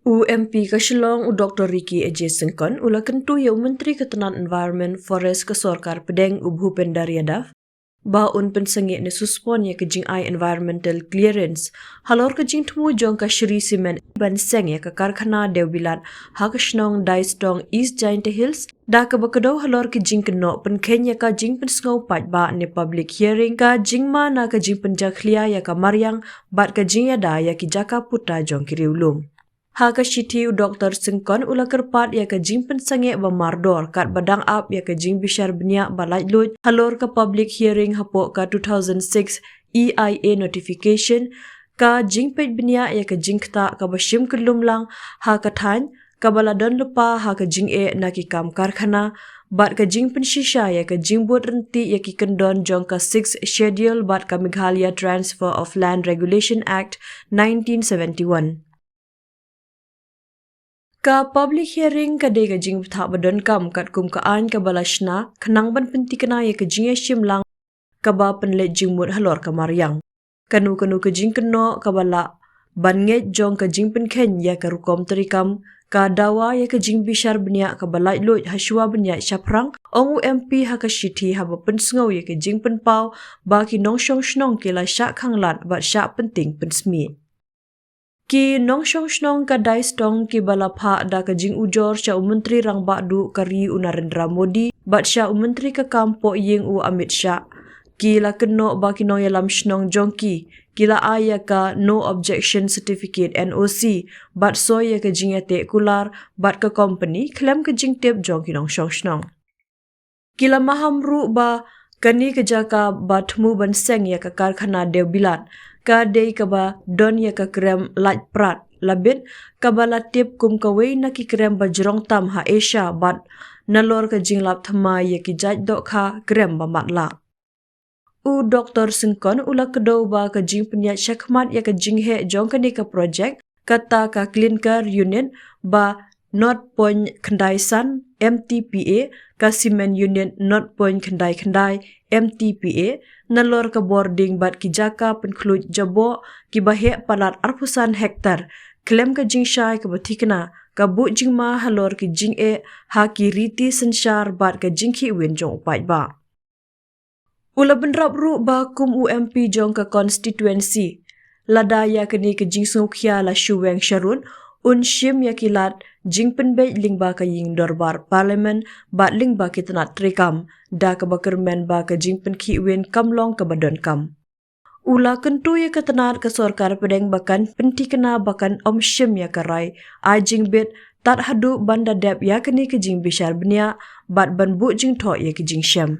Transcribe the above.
UMP Kasilong Dr. Ricky Ej Sengkon ula kentu ya Menteri Ketenan Environment Forest Kesorkar Pedeng Bhupen Daryadav baun pensengit ne suspon ya kejing ai environmental clearance halor kejing temu jong ka Shri Cement ban seng ya ka karkhana Dewbilat Hakashnong Daistong East Giant Hills da ka bakedo halor kejing keno penkhen ya ka jing pensngau pat ba ne public hearing ka jingma na ka jing penjaklia ya ka Maryang bat ka jing ya da ya ki Jaka Putra jong kiriulung Haka Shiti Dr. Sengkon ula kerpat ya ke jing pensange ba mardor kat badang ap ya ke jing bishar benya balaj lut halor ke public hearing hapo ka 2006 EIA notification ka jing pet benya ya ke jing kta ka bashim kelumlang ha ka than ka baladon lupa ha ka jing na ki kam karkhana bat ka jing penshisha ya ka jing bot renti ya ki kendon jong ka 6 schedule bat ka Meghalaya Transfer of Land Regulation Act 1971 Ka public hearing ka de ka jing tha badon kam kat kum ka an ka balashna khnang ban pinti kana ye ka jing shimlang ka ba penlet jing mut halor ka Maryang kanu ka jing keno ka bala ban nge jong ka jing penkhen ya ka rukom terikam ka dawa ya ka jing bishar benya ka balai lut haswa benya shaprang ong UMP ha ka Shiti ha ba pensngau ya ka jing penpau ba ki nong shong shnong ke la sha khanglat ba sha penting pensmi Ki nong shong shnong ka daistong ki balapha da ka jing ujor sha Menteri Rang Badu Kari Narendra Modi bat sha Menteri ka kampo ying Amit Shah ki la keno ba ki no yalam shnong jongki ki la aya ka no objection certificate NOC bat so ya ka jing ate kular bat ka company claim ka jing tep jong ki nong shong shnong ki la mahamru ba kani ka jaka batmu ban seng ya ka karkhana Dewbilat ka dei ka ba don ya ka krem laj prat labit ka ba latip kum ka wei na ki krem ba jrong tam ha Asia bat nalor ka jinglap thama ya ki jaj do kha krem ba matla u Dr. Sengkon ula kedo ba ka jing penyat syakmat ya ka jing he jong ka ni ka project kata ka clinker unit ba North Point Khendai San MTPA ka cement unit North Point Khendai MTPA nalor ka boarding bat ki Jaka penklut jabo ki bahe palat arpusan hektar klem ka jing shai ka bathikna ka bu jing ma halor ki jing ha ki riti sanshar bat ka jing ki wen jong upai ba ula benrap ru ba kum UMP jong ka constituency lada ya kini ka jing sungkhya la shuweng sharun unshim ya kilat jing penbe lingba ka ying dorbar parliament bat lingba kitna trikam da ka bakermen ba ka jing penkhi wen kamlong ka badon kam ula kentu ya ketenat ka sorkar pedeng bakan pentikena bakan omshim ya karai a jing bet tat hadu banda dep ya kini ka jing bishar benya bat ban bu jing tho ya ki jing shem